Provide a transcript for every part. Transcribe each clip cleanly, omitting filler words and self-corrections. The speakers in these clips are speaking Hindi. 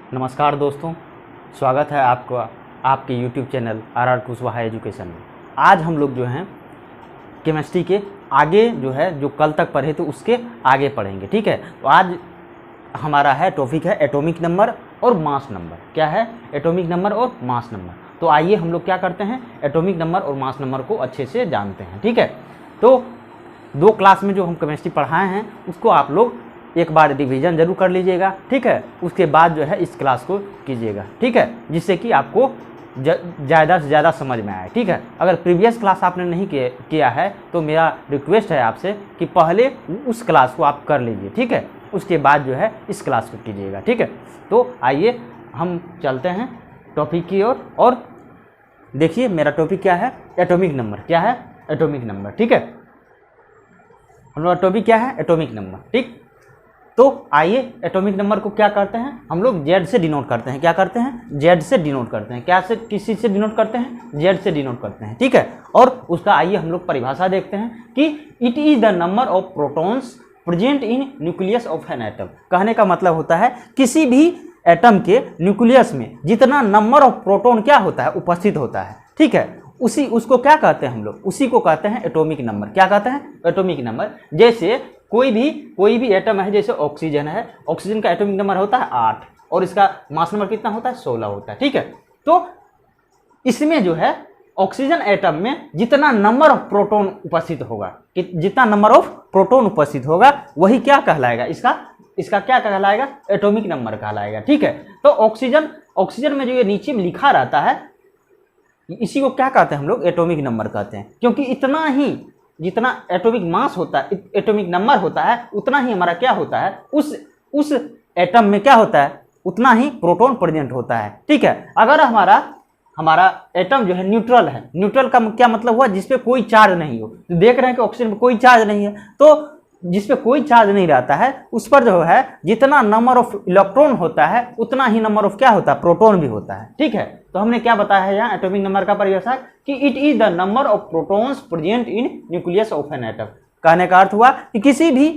नमस्कार दोस्तों, स्वागत है आपका आपके YouTube channel are Kushwaha education में। आज हम लोग जो हैं केमिस्ट्री के आगे जो है जो कल तक पढ़े तो उसके आगे पढ़ेंगे। ठीक है, तो आज हमारा है टॉपिक है एटॉमिक नंबर और मास नंबर। क्या है? एटॉमिक नंबर और मास नंबर। तो आइए हम लोग क्या करते हैं, एटॉमिक नंबर और मास नंबर को अच्छे से जानते हैं। ठीक है, तो 2 क्लास में जो हम केमिस्ट्री पढ़ाए हैं उसको आप लोग एक बार रिवीजन जरूर कर लीजिएगा। ठीक है, उसके बाद जो है इस क्लास को कीजिएगा। ठीक है, जिससे कि आपको ज़्यादा से ज़्यादा समझ में आए। ठीक है, अगर प्रीवियस क्लास आपने नहीं किया है तो मेरा रिक्वेस्ट है आपसे कि पहले उस क्लास को आप कर लीजिए। ठीक है, उसके बाद जो है इस क्लास को कीजिएगा। ठीक है, तो आइए हम चलते हैं टॉपिक की ओर। और देखिए मेरा टॉपिक क्या है, एटॉमिक नंबर। क्या है? Atomic number. ठीक है, हम लोग टॉपिक क्या है, एटॉमिक नंबर। ठीक, तो आइए एटॉमिक नंबर को क्या करते हैं हम लोग, जेड से डिनोट करते हैं। क्या करते हैं? जेड से डिनोट करते हैं। क्या से, किसी से डिनोट करते हैं? जेड से डिनोट करते हैं। ठीक है, और उसका आइए हम लोग परिभाषा देखते हैं कि it is the number of protons present in nucleus of an atom. कहने का मतलब होता है किसी भी एटम के न्यूक्लियस में जितना नंबर ऑफ प्रोटॉन क्या होता है, उपस्थित होता है। ठीक है, उसको क्या कहते हैं हम लोग, उसी को कहते हैं एटॉमिक नंबर। क्या कहते हैं? Atomic number. जैसे कोई भी एटम है, जैसे ऑक्सीजन है, ऑक्सीजन का एटॉमिक नंबर होता है 8 और इसका मास नंबर कितना होता है? 16 होता है। ठीक है, तो इसमें जो है ऑक्सीजन एटम में जितना नंबर ऑफ प्रोटॉन उपस्थित होगा, जितना नंबर ऑफ प्रोटॉन उपस्थित होगा वही क्या कहलाएगा, इसका क्या कहलाएगा? एटॉमिक नंबर कहलाएगा। ठीक है, तो ऑक्सीजन में जो ये नीचे में लिखा रहता है इसी को क्या कहते हैं हम लोग? एटॉमिक नंबर कहते हैं। क्योंकि इतना ही जितना एटॉमिक मास होता है, एटॉमिक नंबर होता है, उतना ही हमारा क्या होता है, उस एटम में क्या होता है, उतना ही प्रोटॉन प्रेजेंट होता है। ठीक है, अगर हमारा एटम जो है न्यूट्रल है, न्यूट्रल का क्या मतलब हुआ? जिसपे कोई चार्ज नहीं हो। तो देख रहे हैं कि ऑक्सीजन में कोई चार्ज नहीं है, तो जिस पे कोई चार्ज नहीं रहता है उस पर जो है जितना नंबर ऑफ इलेक्ट्रॉन होता है उतना ही नंबर ऑफ क्या होता है, प्रोटॉन भी होता है। ठीक है, तो हमने क्या बताया है यहाँ एटॉमिक नंबर का परिभाषा कि it is the number of protons present in nucleus of an atom. कहने का अर्थ हुआ कि किसी भी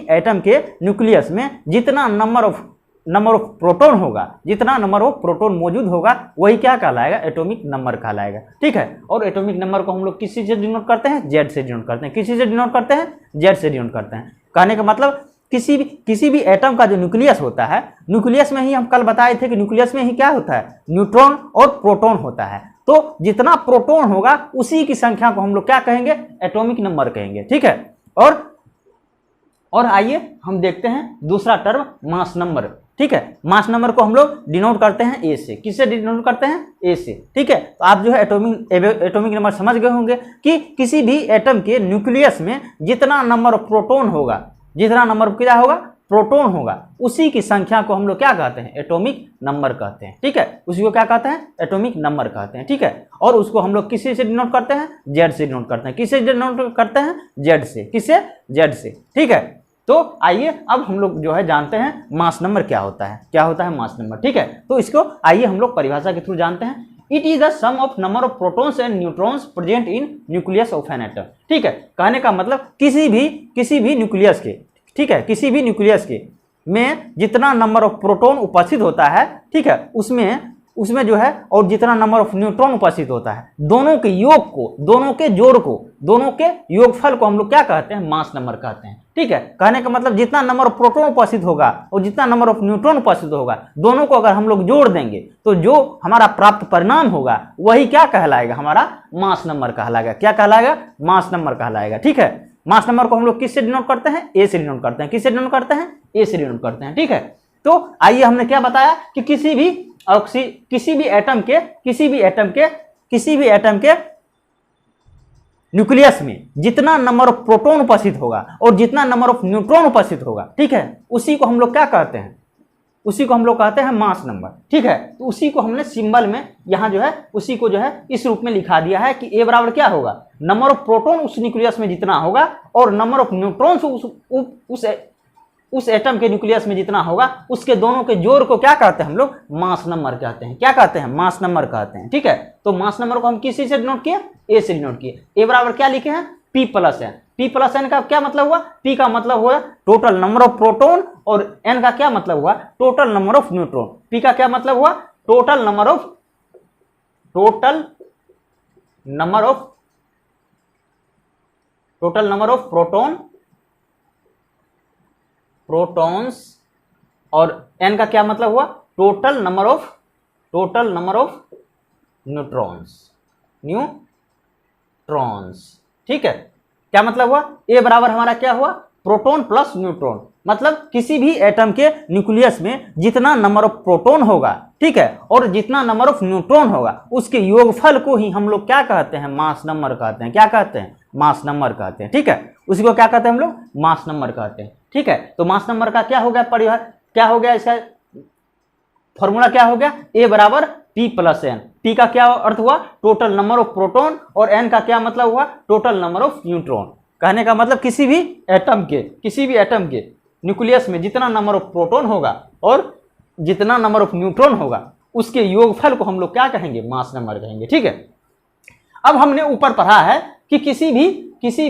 एटम के न्यूक्लियस में जितना नंबर ऑफ प्रोटॉन होगा, जितना नंबर ऑफ प्रोटॉन मौजूद होगा वही क्या कहलाएगा? एटॉमिक नंबर कहलाएगा। ठीक है, और एटॉमिक नंबर को हम लोग किसी से डिनोट करते हैं? जेड से डिनोट करते हैं। किसी से डिनोट करते हैं? जेड से डिनोट करते हैं। कहने का मतलब किसी भी एटम का जो न्यूक्लियस होता है, न्यूक्लियस में ही हम कल बताए थे कि न्यूक्लियस में ही क्या होता है, न्यूट्रॉन और प्रोटॉन होता है। तो जितना प्रोटॉन होगा उसी की संख्या को हम लोग क्या कहेंगे? एटॉमिक नंबर कहेंगे। ठीक है, और आइए हम देखते हैं दूसरा टर्म, मास नंबर। ठीक है, मास नंबर को हम लोग डिनोट करते हैं ए से। किससे डिनोट करते हैं? ए से। ठीक है, तो आप जो है एटॉमिक नंबर समझ गए होंगे कि किसी भी एटम के न्यूक्लियस में जितना नंबर ऑफ प्रोटॉन होगा, जितना नंबर क्या होगा, प्रोटॉन होगा, उसी की संख्या को हम लोग क्या कहते हैं? एटॉमिक नंबर कहते हैं। ठीक है, उसी को क्या कहते हैं? एटॉमिक नंबर कहते हैं। ठीक है, और उसको हम लोग किसी से डिनोट करते हैं? जेड से डिनोट करते हैं। किससे डिनोट करते हैं? जेड से। किससे? जेड से। ठीक है, तो आइए अब हम लोग जो है जानते हैं मास नंबर क्या होता है। क्या होता है मास नंबर? ठीक है, तो इसको आइए हम लोग परिभाषा के थ्रू जानते हैं। It is the sum of number of protons and neutrons present in nucleus of an atom. ठीक है, कहने का मतलब किसी भी न्यूक्लियस के, ठीक है, किसी भी न्यूक्लियस के में जितना नंबर ऑफ प्रोटॉन उपस्थित होता है, ठीक है, उसमें जो है और जितना नंबर ऑफ न्यूट्रॉन उपस्थित होता है, दोनों के योग को, दोनों के जोड़ को, दोनों के योगफल को हम लोग क्या कहते हैं? मास नंबर कहते हैं। ठीक है, कहने का मतलब जितना नंबर ऑफ प्रोटॉन उपस्थित होगा और जितना नंबर ऑफ न्यूट्रॉन उपस्थित होगा, दोनों को अगर हम लोग जोड़ देंगे तो जो हमारा प्राप्त परिणाम होगा वही क्या कहलाएगा? हमारा मास नंबर कहलाएगा। क्या कहलाएगा? मास नंबर कहलाएगा। ठीक है, मास नंबर को हम लोग किससे डिनोट करते हैं? ए से डिनोट करते हैं। किससे डिनोट करते हैं? ए से डिनोट करते हैं। ठीक है, तो आइए हमने क्या बताया कि किसी भी एटम के न्यूक्लियस में जितना नंबर ऑफ प्रोटॉन उपस्थित होगा और जितना नंबर ऑफ न्यूट्रॉन उपस्थित होगा, ठीक है, उसी को हम लोग क्या कहते हैं? उसी को हम लोग कहते हैं मास नंबर। ठीक है, तो उसी को हमने सिंबल में यहाँ जो है उसी को जो है इस रूप में लिखा दिया है कि ए बराबर क्या होगा? नंबर ऑफ प्रोटॉन उस न्यूक्लियस में जितना होगा और नंबर ऑफ न्यूट्रॉन्स उस एटम के न्यूक्लियस में जितना होगा उसके दोनों के जोड़ को क्या कहते हैं हम लोग? मास नंबर कहते हैं। क्या कहते हैं? मास नंबर कहते हैं। ठीक है, तो मास नंबर को हम किसी से डिनोट किए? ए से डिनोट किए। ए बराबर क्या लिखे हैं? P plus N. P plus N का क्या मतलब हुआ? P का मतलब हुआ टोटल नंबर ऑफ प्रोटॉन और N का क्या मतलब हुआ? Total number of neutron. P का क्या मतलब हुआ? टोटल नंबर ऑफ प्रोटॉन्स और N का क्या मतलब हुआ? Total number of neutrons. ठीक है, क्या मतलब हुआ? A बराबर हमारा क्या हुआ? Proton plus neutron. मतलब किसी भी एटम के न्यूक्लियस में जितना नंबर ऑफ प्रोटॉन होगा, ठीक है, और जितना नंबर ऑफ न्यूट्रॉन होगा, उसके योगफल को ही हम लोग क्या कहते हैं? मास नंबर कहते हैं। क्या कहते हैं? मास नंबर कहते हैं। ठीक है, उसी को क्या कहते हैं हम लोग? मास नंबर कहते हैं। ठीक है, तो मास नंबर का क्या हो गया परिवार? क्या हो गया इसका फॉर्मूला? क्या हो गया? A बराबर P प्लस एन। P का क्या अर्थ हुआ? टोटल नंबर ऑफ प्रोटॉन और N का क्या मतलब हुआ? Total number of neutron. कहने का मतलब किसी भी एटम के न्यूक्लियस में जितना नंबर ऑफ प्रोटॉन होगा और जितना नंबर ऑफ न्यूट्रॉन होगा, उसके योगफल को हम लोग क्या कहेंगे? मास नंबर कहेंगे। ठीक है, अब हमने ऊपर पढ़ा है कि किसी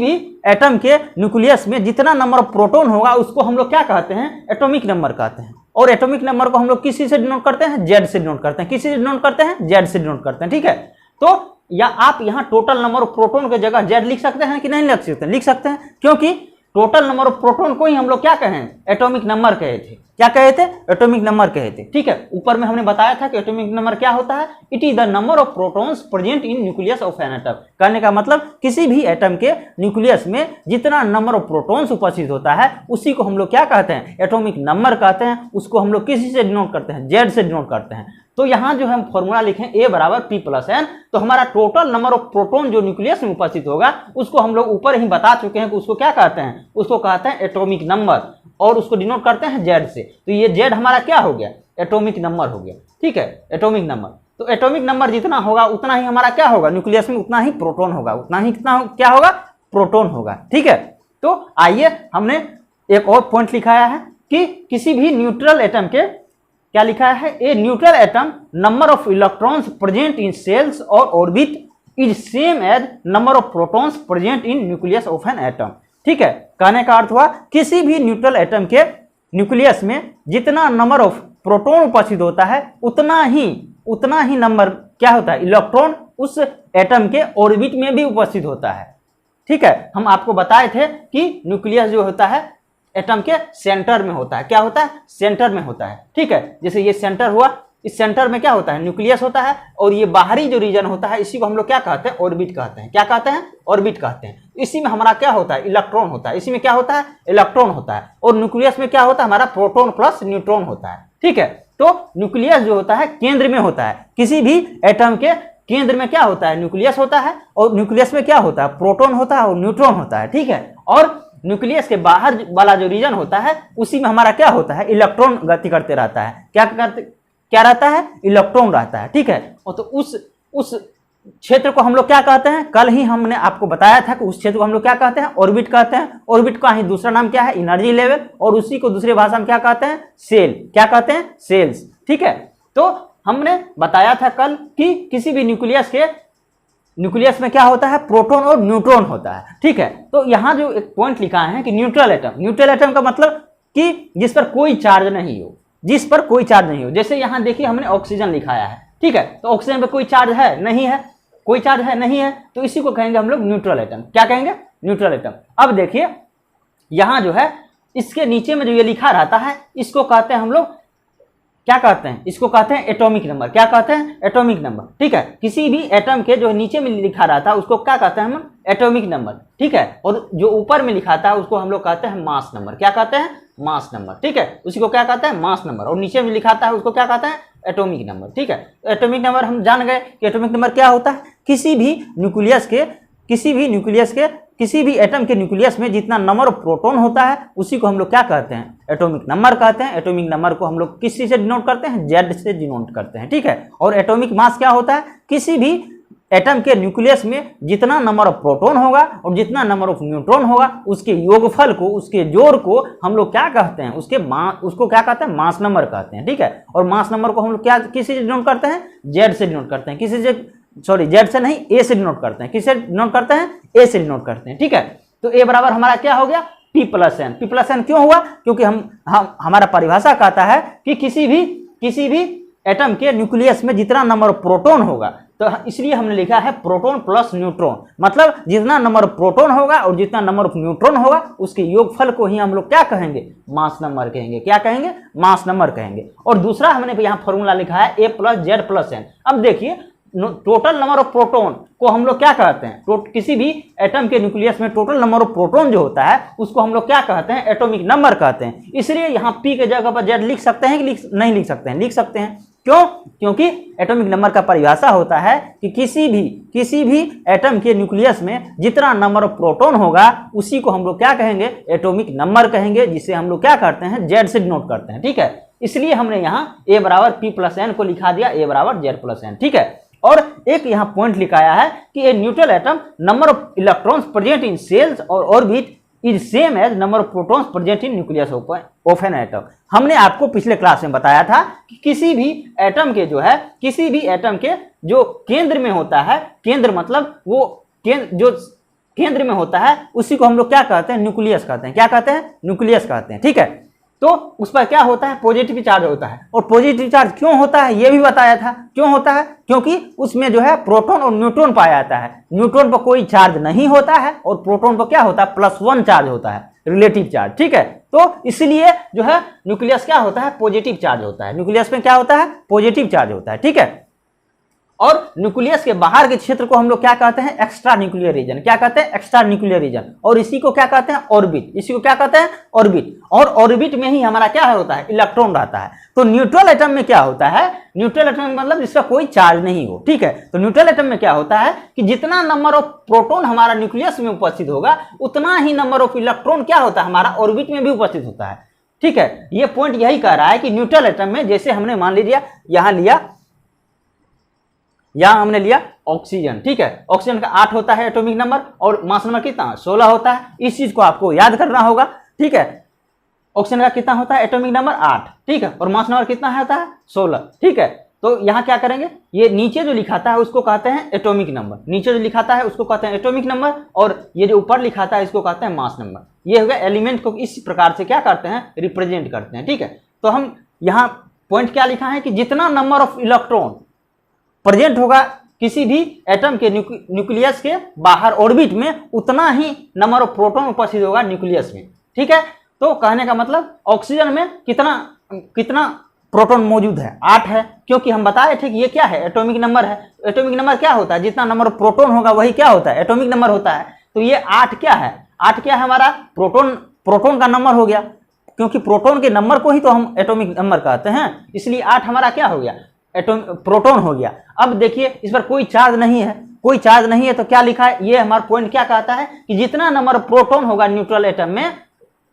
भी एटम के न्यूक्लियस में जितना नंबर ऑफ प्रोटॉन होगा, उसको हम लोग क्या कहते हैं? एटॉमिक नंबर कहते हैं। और एटॉमिक नंबर को हम लोग किसी से डिनोट करते हैं? जेड से डिनोट करते हैं। किसी से डिनोट करते हैं? जेड से डिनोट करते हैं। ठीक है, तो या आप यहाँ टोटल नंबर ऑफ प्रोटॉन की जगह जेड लिख सकते हैं कि नहीं लिख सकते? लिख सकते हैं, क्योंकि टोटल नंबर ऑफ प्रोटॉन को ही हम लोग क्या कहें? एटॉमिक नंबर कहे थे। क्या कहे थे? एटॉमिक नंबर कहे थे। ठीक है, ऊपर में हमने बताया था कि एटॉमिक नंबर क्या होता है? It is the number of protons present in nucleus of an atom. कहने का मतलब किसी भी एटम के न्यूक्लियस में जितना नंबर ऑफ प्रोटॉन्स उपस्थित होता है, उसी को हम लोग क्या कहते हैं? एटॉमिक नंबर कहते हैं। उसको हम लोग किसी से डिनोट करते हैं? जेड से डिनोट करते हैं। तो यहाँ जो हम फॉर्मूला लिखें A बराबर P प्लस एन, तो हमारा टोटल नंबर ऑफ प्रोटॉन जो न्यूक्लियस में उपस्थित होगा, उसको हम लोग ऊपर ही बता चुके हैं कि उसको क्या कहते हैं? उसको कहते हैं एटॉमिक नंबर, और उसको डिनोट करते हैं जेड से। तो ये जेड हमारा क्या हो गया? एटॉमिक नंबर हो गया। ठीक है, एटॉमिक नंबर। तो एटॉमिक नंबर जितना होगा उतना ही हमारा क्या होगा? न्यूक्लियस में उतना ही प्रोटॉन होगा, उतना ही कितना क्या होगा? प्रोटॉन होगा। ठीक है, तो आइए हमने एक और पॉइंट लिखाया है कि किसी भी न्यूट्रल एटम के क्या लिखा है? A neutral atom number of electrons present in shells और orbit is same as number of protons present in nucleus of an atom. ठीक है, कहने का अर्थ हुआ किसी भी न्यूट्रल एटम के न्यूक्लियस में जितना नंबर ऑफ प्रोटॉन उपस्थित होता है, उतना ही नंबर क्या होता है? इलेक्ट्रॉन उस एटम के ऑर्बिट में भी उपस्थित होता है। ठीक है, हम आपको बताए थे कि न्यूक्लियस जो होता है एटम के सेंटर में होता है। क्या होता है? सेंटर में होता है। ठीक है, जैसे ये सेंटर हुआ, इस सेंटर में क्या होता है? न्यूक्लियस होता है, और ये बाहरी जो रीजन होता है, इसी को हम लोग क्या कहते हैं? ऑर्बिट कहते हैं। क्या कहते हैं? ऑर्बिट कहते हैं। इसी में हमारा क्या होता है? इलेक्ट्रॉन होता है। इसी में क्या होता है? इलेक्ट्रॉन होता है। और न्यूक्लियस में क्या होता है? हमारा प्रोटॉन प्लस न्यूट्रॉन होता है। ठीक है, तो न्यूक्लियस जो होता है केंद्र में होता है। किसी भी एटम के केंद्र में क्या होता है? न्यूक्लियस होता है, और न्यूक्लियस में क्या होता है? प्रोटॉन होता है और न्यूट्रॉन होता है। ठीक है, और न्यूक्लियस के बाहर वाला जो रीजन होता है, उसी में हमारा क्या होता है? इलेक्ट्रॉन गति करते रहता है। क्या रहता है? इलेक्ट्रॉन रहता है। ठीक है, और तो उस क्षेत्र को हम लोग क्या कहते हैं? कल ही हमने आपको बताया था कि उस क्षेत्र को हम लोग क्या कहते हैं? ऑर्बिट कहते हैं। ऑर्बिट का ही दूसरा नाम क्या है? एनर्जी लेवल, और उसी को दूसरी भाषा में क्या कहते हैं? सेल। क्या कहते हैं? सेल्स। ठीक है, तो हमने बताया था कल कि किसी भी न्यूक्लियस में क्या होता है? प्रोटॉन और न्यूट्रॉन होता है। ठीक है, तो यहाँ जो एक पॉइंट लिखा है कि न्यूट्रल एटम का मतलब कि जिस पर कोई चार्ज नहीं हो। जैसे यहाँ देखिए हमने ऑक्सीजन लिखाया है। ठीक है, तो ऑक्सीजन पे कोई चार्ज है? नहीं है। कोई चार्ज है? नहीं है। तो इसी को कहेंगे हम लोग न्यूट्रल एटम। क्या कहेंगे? Neutral atom. अब देखिए यहाँ जो है इसके नीचे में जो ये लिखा रहता है, इसको कहते हैं हम लोग क्या कहते हैं? इसको कहते हैं एटॉमिक नंबर। क्या कहते हैं? Atomic number. ठीक है, किसी भी एटम के जो नीचे में लिखा रहता है उसको क्या कहते हैं हम? Atomic number. ठीक है, और जो ऊपर में लिखा था उसको हम लोग कहते हैं मास नंबर। क्या कहते हैं? Mass number. ठीक है, उसी को क्या कहते हैं? Mass number. और नीचे में लिखा है उसको क्या कहते हैं? Atomic number. ठीक है, तो एटॉमिक नंबर हम जान गए कि एटॉमिक नंबर क्या होता है? किसी भी एटम के न्यूक्लियस में जितना नंबर ऑफ प्रोटॉन होता है, उसी को हम लोग क्या कहते हैं? एटॉमिक नंबर कहते हैं। एटॉमिक नंबर को हम लोग किस चीज से डिनोट करते हैं? जेड से डिनोट करते हैं। ठीक है, और एटॉमिक मास क्या होता है? किसी भी एटम के न्यूक्लियस में जितना नंबर ऑफ प्रोटॉन होगा और जितना नंबर ऑफ न्यूट्रॉन होगा, उसके योगफल को, उसके जोड़ को हम लोग क्या कहते हैं? उसको क्या कहते हैं? मास नंबर कहते हैं। ठीक है, और मास नंबर को हम लोग क्या किसी से डिनोट करते हैं? जेड से डिनोट करते हैं। किसी से सॉरी जेड से नहीं, ए से डिनोट करते हैं। किससे डिनोट करते हैं? ए से डिनोट करते हैं, ठीक है। तो ए बराबर हमारा क्या हो गया? P plus N. P plus N क्यों हुआ? क्योंकि हमारा परिभाषा कहता है कि किसी भी एटम के न्यूक्लियस में जितना नंबर प्रोटॉन होगा, तो इसलिए हमने लिखा है प्रोटॉन प्लस न्यूट्रॉन, मतलब जितना नंबर प्रोटॉन होगा और जितना नंबर न्यूट्रॉन होगा उसके योगफल को ही हम लोग क्या कहेंगे? मास नंबर कहेंगे। क्या कहेंगे? मास नंबर कहेंगे। और दूसरा हमने यहाँ फॉर्मूला लिखा है ए प्लस जेड प्लस एन। अब देखिए टोटल नंबर ऑफ प्रोटॉन को हम लोग क्या कहते हैं? किसी भी एटम के न्यूक्लियस में टोटल नंबर ऑफ प्रोटॉन जो होता है उसको हम लोग क्या कहते हैं? एटॉमिक नंबर कहते हैं। इसलिए यहाँ पी के जगह पर जेड लिख सकते हैं कि नहीं लिख सकते हैं? लिख सकते हैं। क्यों? क्योंकि एटॉमिक नंबर का परिभाषा होता है कि किसी भी एटम के न्यूक्लियस में जितना नंबर ऑफ प्रोटॉन होगा उसी को हम लोग क्या कहेंगे? एटॉमिक नंबर कहेंगे, जिसे हम लोग क्या करते हैं? जेड से डिनोट करते हैं, ठीक है। इसलिए हमने यहाँ ए बराबर पी प्लस एन को लिखा दिया, ए बराबर जेड प्लस एन, ठीक है। और एक यहाँ पॉइंट लिखाया है कि a neutral atom number of electrons present in shells और orbit is same as number of protons present in nucleus of an atom. हमने आपको पिछले क्लास में बताया था कि किसी भी एटम के जो केंद्र में होता है, केंद्र मतलब वो जो केंद्र में होता है उसी को हम लोग क्या कहते हैं? न्यूक्लियस कहते हैं। क्या कहते हैं? न्यूक्लियस कहते हैं, ठीक है। तो उस पर क्या होता है? पॉजिटिव चार्ज होता है। और पॉजिटिव चार्ज क्यों होता है ये भी बताया था। क्यों होता है? क्योंकि उसमें जो है प्रोटॉन और न्यूट्रॉन पाया जाता है। न्यूट्रॉन पर कोई चार्ज नहीं होता है और प्रोटॉन पर क्या होता है? +1 चार्ज होता है, रिलेटिव चार्ज, ठीक है। तो इसलिए जो है न्यूक्लियस क्या होता है? पॉजिटिव चार्ज होता है। न्यूक्लियस में क्या होता है? पॉजिटिव चार्ज होता है, ठीक है। और न्यूक्लियस के बाहर के क्षेत्र को हम लोग क्या कहते हैं? Extra nuclear region. क्या कहते हैं? Extra nuclear region. और इसी को क्या कहते हैं? ऑर्बिट। इसी को क्या कहते हैं? ऑर्बिट। और ऑर्बिट में ही हमारा क्या होता है? इलेक्ट्रॉन रहता है। तो न्यूट्रल एटम में क्या होता है? न्यूट्रल एटम मतलब जिसका कोई चार्ज नहीं हो, ठीक है। तो न्यूट्रल एटम में क्या होता है कि जितना नंबर ऑफ प्रोटॉन हमारा न्यूक्लियस में उपस्थित होगा उतना ही नंबर ऑफ इलेक्ट्रॉन क्या होता है? हमारा ऑर्बिट में भी उपस्थित होता है, ठीक है। ये पॉइंट यही कह रहा है कि न्यूट्रल एटम में जैसे हमने मान लीजिए यहां हमने लिया ऑक्सीजन, ठीक है। ऑक्सीजन का 8 होता है एटॉमिक नंबर और मास नंबर कितना? 16 होता है। इस चीज को आपको याद करना होगा, ठीक है। ऑक्सीजन का कितना होता है? एटॉमिक नंबर 8, ठीक है। और मास नंबर कितना होता है? 16, ठीक है। तो यहां क्या करेंगे? ये नीचे जो लिखाता है उसको कहते हैं एटॉमिक नंबर। नीचे जो लिखाता है उसको कहते हैं एटॉमिक नंबर और ये जो ऊपर लिखाता है इसको कहते हैं मास नंबर। ये हो गया एलिमेंट को इस प्रकार से क्या करते हैं? रिप्रेजेंट करते हैं, ठीक है। तो हम यहाँ पॉइंट क्या लिखा है कि जितना नंबर ऑफ इलेक्ट्रॉन प्रेजेंट होगा किसी भी एटम के न्यूक्लियस के बाहर ऑर्बिट में उतना ही नंबर ऑफ प्रोटॉन उपस्थित होगा न्यूक्लियस में, ठीक है। तो कहने का मतलब ऑक्सीजन में कितना प्रोटॉन मौजूद है? 8 है, क्योंकि हम बताए थे कि ये क्या है? एटॉमिक नंबर है। एटॉमिक नंबर क्या होता है? जितना नंबर ऑफ प्रोटॉन होगा वही क्या होता है? एटॉमिक नंबर होता है। तो ये 8 क्या है? 8 क्या है हमारा? प्रोटॉन का नंबर हो गया, क्योंकि प्रोटॉन के नंबर को ही तो हम एटॉमिक नंबर कहते हैं। इसलिए 8 हमारा क्या हो गया? प्रोटॉन हो गया। अब देखिए इस पर कोई चार्ज नहीं है, कोई चार्ज नहीं है तो क्या लिखा है? ये हमारा पॉइंट क्या कहता है कि जितना नंबर प्रोटॉन होगा न्यूट्रल एटम में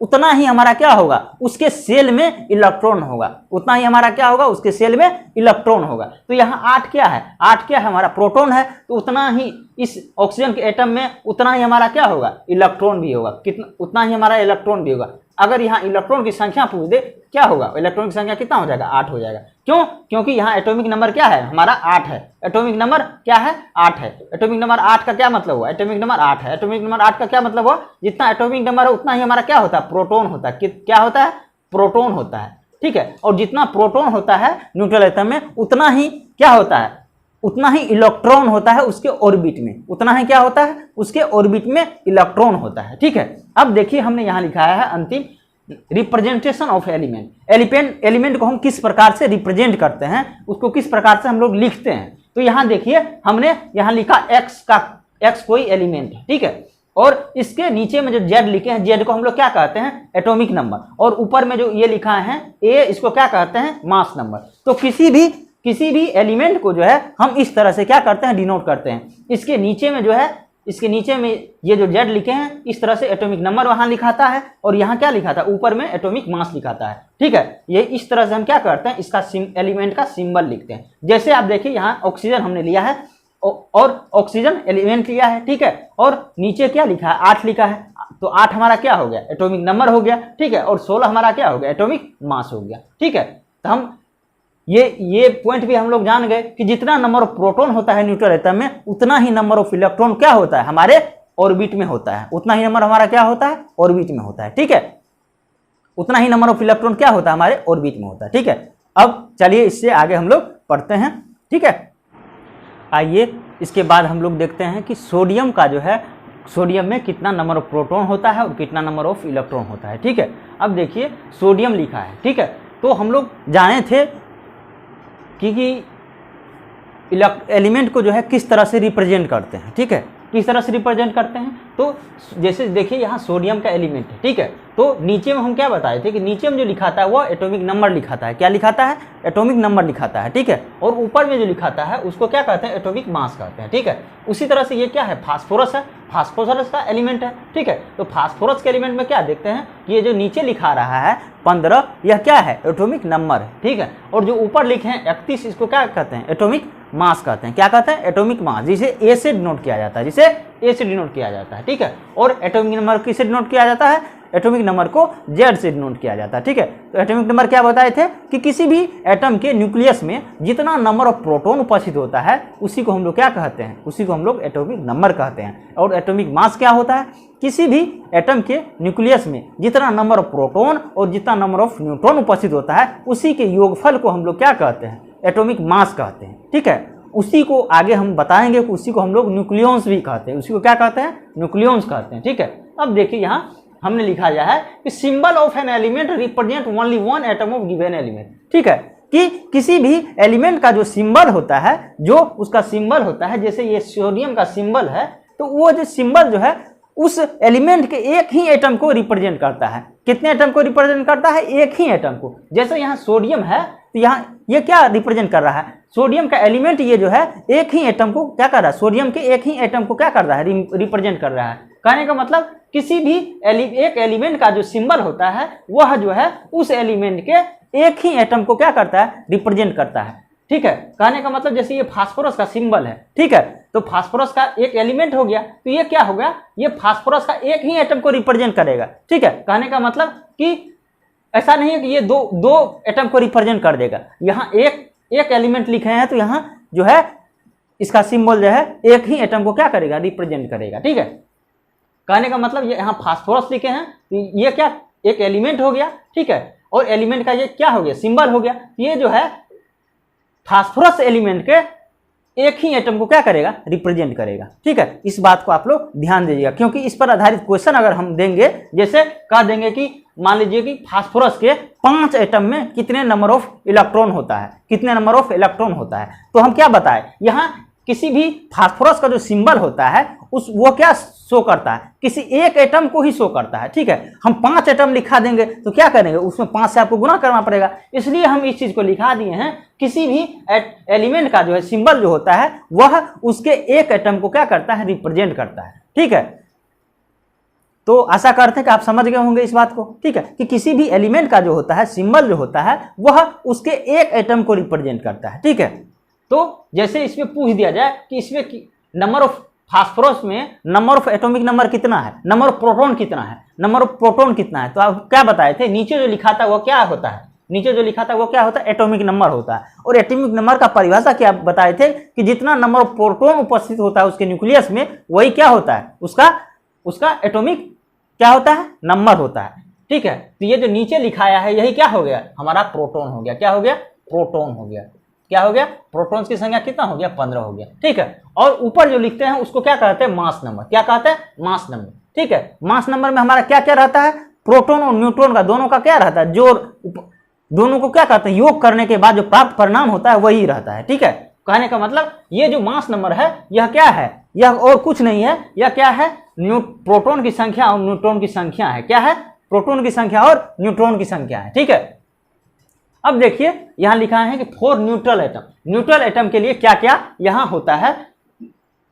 उतना ही हमारा क्या होगा? उसके सेल में इलेक्ट्रॉन होगा। उतना ही हमारा क्या होगा? उसके सेल में इलेक्ट्रॉन होगा। तो यहाँ 8 क्या है? 8 क्या है? हमारा प्रोटॉन है। तो उतना ही इस ऑक्सीजन के एटम में उतना ही हमारा क्या होगा? इलेक्ट्रॉन भी होगा। कितना? उतना ही हमारा इलेक्ट्रॉन भी होगा। अगर यहाँ इलेक्ट्रॉन की संख्या पूछ दे क्या होगा? इलेक्ट्रॉन की संख्या कितना हो जाएगा? 8 हो जाएगा। क्यों? क्योंकि यहाँ एटॉमिक नंबर क्या है? हमारा 8 है। एटॉमिक नंबर क्या है? 8 है। एटॉमिक नंबर 8 का क्या मतलब हुआ? एटॉमिक नंबर 8 है। एटॉमिक नंबर 8 का क्या मतलब हुआ? जितना एटॉमिक नंबर है उतना ही हमारा क्या होता है? प्रोटॉन होता है। क्या होता है? प्रोटॉन होता है, ठीक है। और जितना प्रोटॉन होता है न्यूट्रल एटम में उतना ही क्या होता है? उतना ही इलेक्ट्रॉन होता है उसके ऑर्बिट में। उतना ही क्या होता है? उसके ऑर्बिट में इलेक्ट्रॉन होता है, ठीक है। अब देखिए हमने यहाँ लिखाया है अंतिम रिप्रेजेंटेशन ऑफ एलिमेंट को हम किस प्रकार से रिप्रेजेंट करते हैं, उसको किस प्रकार से हम लोग लिखते हैं। तो यहाँ देखिए हमने यहाँ लिखा एक्स कोई एलिमेंट है, ठीक है। और इसके नीचे में जो जेड लिखे हैं, जेड को हम लोग क्या कहते हैं? Atomic number. और ऊपर में जो ये लिखा है ए, इसको क्या कहते हैं? Mass number. तो किसी भी एलिमेंट को जो है हम इस तरह से क्या करते हैं? डिनोट करते हैं। इसके नीचे में ये जो जेड लिखे हैं इस तरह से एटॉमिक नंबर वहां लिखाता है और यहाँ क्या लिखा था? ऊपर में एटॉमिक मास लिखाता है, ठीक है। ये इस तरह से हम क्या करते हैं? इसका एलिमेंट का सिंबल लिखते हैं। जैसे आप देखिए यहाँ ऑक्सीजन हमने लिया है और ऑक्सीजन एलिमेंट लिया है, ठीक है। और नीचे क्या लिखा है? 8 लिखा है। तो 8 हमारा क्या हो गया? एटॉमिक नंबर हो गया, ठीक है। और 16 हमारा क्या हो गया? एटॉमिक मास हो गया, ठीक है। तो हम ये पॉइंट भी हम लोग जान गए कि जितना नंबर ऑफ प्रोटॉन होता है न्यूट्रल एटम में, उतना ही नंबर ऑफ इलेक्ट्रॉन क्या होता है हमारे ऑर्बिट में होता है, उतना ही नंबर हमारा क्या होता है ऑर्बिट में होता है। ठीक है, उतना ही नंबर ऑफ इलेक्ट्रॉन क्या होता है हमारे ऑर्बिट में होता है। ठीक है, अब चलिए इससे आगे हम लोग पढ़ते हैं। ठीक है, आइए इसके बाद हम लोग देखते हैं कि सोडियम का जो है, सोडियम में कितना नंबर ऑफ प्रोटॉन होता है और कितना नंबर ऑफ इलेक्ट्रॉन होता है। ठीक है, अब देखिए सोडियम लिखा है। ठीक है, तो हम लोग जाने थे कि एलिमेंट को जो है किस तरह से रिप्रेजेंट करते हैं। ठीक है, किस तरह से रिप्रेजेंट करते हैं, तो जैसे देखिए यहाँ सोडियम का एलिमेंट है। ठीक है, तो नीचे में हम क्या बताए थे कि नीचे में जो लिखाता है वो एटॉमिक नंबर लिखाता है। क्या लिखाता है? एटॉमिक नंबर लिखाता है। ठीक है, और ऊपर में जो लिखाता है उसको क्या कहते हैं? एटॉमिक मास कहते हैं। ठीक है, उसी तरह से ये क्या है? फास्फोरस है, फास्फोरस का एलिमेंट है। ठीक है, तो फास्फोरस के एलिमेंट में क्या देखते हैं, ये जो नीचे लिखा रहा है 15, यह क्या है? एटॉमिक नंबर है। ठीक है, और जो ऊपर लिखे हैं 31, इसको क्या कहते हैं? एटॉमिक मास कहते हैं। क्या कहते हैं? एटॉमिक मास, जिसे ए से डिनोट किया जाता है, जिसे ए से डिनोट किया जाता है। ठीक है, और एटॉमिक नंबर किससे डिनोट किया जाता है? एटॉमिक नंबर को जेड से डिनोट किया जाता है। ठीक है, तो एटॉमिक नंबर क्या बताए थे कि किसी भी एटम के न्यूक्लियस में जितना नंबर ऑफ प्रोटॉन उपस्थित होता है उसी को हम लोग क्या कहते हैं? उसी को हम लोग एटॉमिक नंबर कहते हैं। और एटॉमिक मास क्या होता है? किसी भी एटम के न्यूक्लियस में जितना नंबर ऑफ प्रोटॉन और जितना नंबर ऑफ न्यूट्रॉन उपस्थित होता है उसी के योगफल को हम लोग क्या कहते हैं? एटॉमिक मास कहते हैं। ठीक है, उसी को आगे हम बताएंगे कि उसी को हम लोग न्यूक्लियॉन्स भी कहते हैं। उसी को क्या कहते हैं? न्यूक्लियॉन्स कहते हैं। ठीक है, अब देखिए यहाँ हमने लिखा गया है कि symbol of an element represent only one atom of given element. ठीक है, कि किसी भी एलिमेंट का जो सिंबल होता है, जो उसका सिंबल होता है, जैसे ये सोडियम का सिंबल है, तो वो जो सिंबल जो है उस एलिमेंट के एक ही एटम को रिप्रेजेंट करता है। कितने एटम को रिप्रेजेंट करता है? एक ही एटम को। जैसे यहाँ सोडियम है तो यहाँ ये क्या रिप्रेजेंट कर रहा है? सोडियम का एलिमेंट ये जो है एक ही एटम को क्या कर रहा है? सोडियम के एक ही एटम को क्या कर रहा है? रिप्रेजेंट कर रहा है। कहने का मतलब किसी भी एक एलिमेंट का जो सिंबल होता है वह जो है उस एलिमेंट के एक ही एटम को क्या करता है? रिप्रेजेंट करता है। ठीक है, कहने का मतलब जैसे ये फास्फोरस का सिंबल है। ठीक है, तो फास्फोरस का एक एलिमेंट हो गया, तो ये क्या हो गया? ये फास्फोरस का एक ही एटम को रिप्रेजेंट करेगा। ठीक है, कहने का मतलब कि ऐसा नहीं है कि ये दो एटम को रिप्रेजेंट कर देगा। यहाँ एक एलिमेंट लिखे हैं तो यहाँ जो है इसका सिंबल जो है एक ही एटम को क्या करेगा? रिप्रेजेंट करेगा। ठीक है, कहने का मतलब ये यहाँ फास्फोरस लिखे हैं तो ये क्या? एक एलिमेंट हो गया। ठीक है, और एलिमेंट का ये क्या हो गया? सिंबल हो गया। ये जो है फास्फोरस एलिमेंट के एक ही एटम को क्या करेगा? रिप्रेजेंट करेगा। ठीक है, इस बात को आप लोग ध्यान दीजिएगा, क्योंकि इस पर आधारित क्वेश्चन अगर हम देंगे, जैसे कह देंगे कि मान लीजिए कि फास्फोरस के 5 एटम में कितने नंबर ऑफ इलेक्ट्रॉन होता है, कितने नंबर ऑफ इलेक्ट्रॉन होता है, तो हम क्या बताएं? यहाँ किसी भी फास्फोरस का जो सिंबल होता है वो क्या शो करता है? किसी एक एटम को ही शो करता है। ठीक है, हम 5 एटम लिखा देंगे तो क्या करेंगे? उसमें 5 से आपको गुना करना पड़ेगा। इसलिए हम इस चीज को लिखा दिए हैं, किसी भी एलिमेंट का जो है सिंबल जो होता है वह उसके एक एटम को क्या करता है? रिप्रेजेंट करता है। ठीक है, तो आशा करते हैं कि आप समझ गए होंगे इस बात को। ठीक है, कि किसी भी एलिमेंट का जो होता है सिंबल जो होता है वह उसके एक एटम को रिप्रेजेंट करता है। ठीक है, तो जैसे इसमें पूछ दिया जाए कि इसमें नंबर ऑफ फास्फोरस में नंबर ऑफ एटॉमिक नंबर कितना है, नंबर ऑफ प्रोटॉन कितना है, नंबर ऑफ प्रोटॉन कितना है, तो आप क्या बताए थे? नीचे जो लिखा था वो क्या होता है? नीचे जो लिखा था वो क्या होता है? एटॉमिक नंबर होता है। और एटॉमिक नंबर का परिभाषा क्या बताए थे कि जितना नंबर ऑफ प्रोटॉन उपस्थित होता है उसके न्यूक्लियस में, वही क्या होता है? उसका एटॉमिक क्या होता है? नंबर होता है। ठीक है, तो ये जो नीचे लिखाया है यही क्या हो गया? हमारा प्रोटॉन हो गया। क्या हो गया? प्रोटॉन हो गया। क्या हो गया? प्रोटॉन्स की संख्या कितना हो गया? 15 हो गया। ठीक है, और ऊपर जो लिखते हैं उसको क्या कहते हैं? Mass number. क्या कहते हैं? Mass number. ठीक है, मास नंबर में हमारा क्या क्या रहता है? प्रोटॉन और न्यूट्रॉन का दोनों का क्या रहता है? जोड़, दोनों को क्या कहते हैं? योग करने के बाद जो प्राप्त परिणाम होता है वही रहता है। ठीक है, कहने का मतलब ये जो मास नंबर है यह क्या है? यह और कुछ नहीं है, यह क्या है? प्रोटॉन की संख्या और न्यूट्रॉन की संख्या है। क्या है? प्रोटॉन की संख्या और न्यूट्रॉन की संख्या है। ठीक है, अब देखिए यहां लिखा है कि 4 न्यूट्रल एटम। न्यूट्रल एटम के लिए क्या क्या यहां होता है,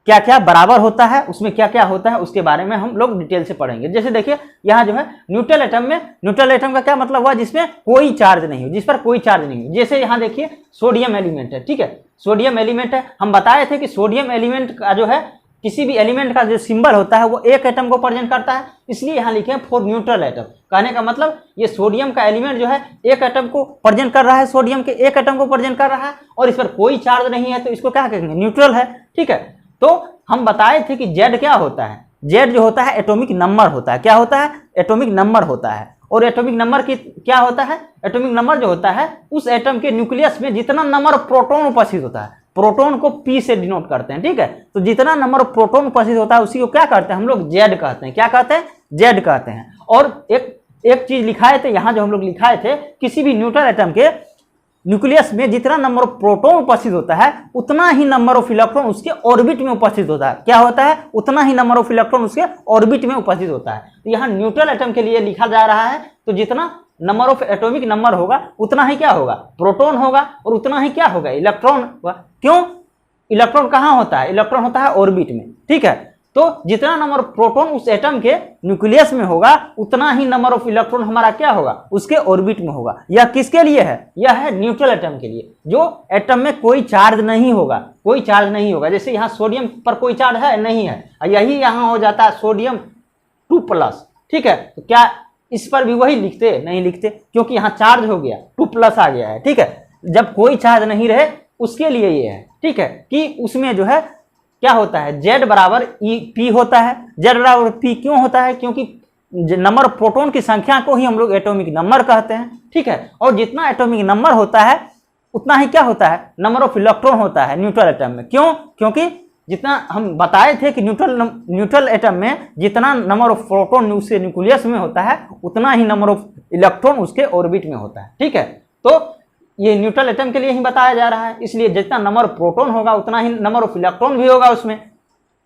क्या क्या बराबर होता है, उसमें क्या क्या होता है, उसके बारे में हम लोग डिटेल से पढ़ेंगे। जैसे देखिए यहाँ जो है न्यूट्रल एटम में, न्यूट्रल एटम का क्या मतलब हुआ? जिसमें कोई चार्ज नहीं हो, जिस पर कोई चार्ज नहीं हो। जैसे यहाँ देखिए सोडियम एलिमेंट है। ठीक है, सोडियम एलिमेंट है, हम बताए थे कि सोडियम एलिमेंट का जो है किसी भी एलिमेंट का जो सिंबल होता है वो एक एटम को प्रेजेंट करता है, इसलिए यहाँ लिखे हैं फॉर न्यूट्रल एटम। कहने का मतलब ये सोडियम का एलिमेंट जो है एक एटम को प्रेजेंट कर रहा है, सोडियम के एक एटम को प्रेजेंट कर रहा है और इस पर कोई चार्ज नहीं है, तो इसको क्या कहेंगे, न्यूट्रल है। ठीक है, तो हम बताए थे कि जेड क्या होता है, जेड जो होता है एटॉमिक नंबर होता है। क्या होता है, एटॉमिक नंबर होता है। और एटॉमिक नंबर की क्या होता है, एटॉमिक नंबर जो होता है उस एटम के न्यूक्लियस में जितना नंबर ऑफ प्रोटॉन उपस्थित होता है, प्रोटॉन को पी से डिनोट करते हैं। ठीक है, तो जितना नंबर ऑफ प्रोटॉन उपस्थित होता है उसी को क्या करते हैं हम लोग, जेड कहते हैं। क्या कहते हैं, जेड कहते हैं। और एक चीज लिखाए थे यहाँ, जो हम लोग लिखाए थे, किसी भी न्यूट्रल एटम के न्यूक्लियस में जितना नंबर ऑफ प्रोटॉन उपस्थित होता है उतना ही नंबर ऑफ इलेक्ट्रॉन उसके ऑर्बिट में उपस्थित होता है। क्या होता है, उतना ही नंबर ऑफ इलेक्ट्रॉन उसके ऑर्बिट में उपस्थित होता है। तो यहाँ न्यूट्रल एटम के लिए लिखा जा रहा है, तो जितना नंबर ऑफ एटॉमिक नंबर होगा उतना ही क्या होगा, प्रोटॉन होगा, और उतना ही क्या होगा, इलेक्ट्रॉन होगा। क्यों, इलेक्ट्रॉन कहाँ होता है, इलेक्ट्रॉन होता है ऑर्बिट में। ठीक है, तो जितना नंबर ऑफ प्रोटॉन उस एटम के न्यूक्लियस में होगा उतना ही नंबर ऑफ इलेक्ट्रॉन हमारा क्या होगा, उसके ऑर्बिट में होगा। यह किसके लिए है, यह है न्यूट्रल एटम के लिए, जो एटम में कोई चार्ज नहीं होगा, कोई चार्ज नहीं होगा। जैसे यहाँ सोडियम पर कोई चार्ज है, नहीं है, यही यहाँ हो जाता है सोडियम 2+। ठीक है, तो क्या इस पर भी वही लिखते, नहीं लिखते, क्योंकि यहाँ चार्ज हो गया, 2+ आ गया है। ठीक है, जब कोई चार्ज नहीं रहे उसके लिए ये है। ठीक है, कि उसमें जो है क्या होता है, Z बराबर P होता है। Z बराबर P क्यों होता है, क्योंकि नंबर ऑफ प्रोटॉन की संख्या को ही हम लोग एटॉमिक नंबर कहते हैं। ठीक है, और जितना एटॉमिक नंबर होता है उतना ही क्या होता है, नंबर ऑफ इलेक्ट्रॉन होता है न्यूट्रल एटम में। क्यों, क्योंकि जितना हम बताए थे कि न्यूट्रल एटम में जितना नंबर ऑफ प्रोटॉन उसके न्यूक्लियस में होता है उतना ही नंबर ऑफ इलेक्ट्रॉन उसके ऑर्बिट में होता है। ठीक है, तो ये न्यूट्रल एटम के लिए ही बताया जा रहा है, इसलिए जितना नंबर ऑफ प्रोटॉन होगा उतना ही नंबर ऑफ इलेक्ट्रॉन भी होगा उसमें।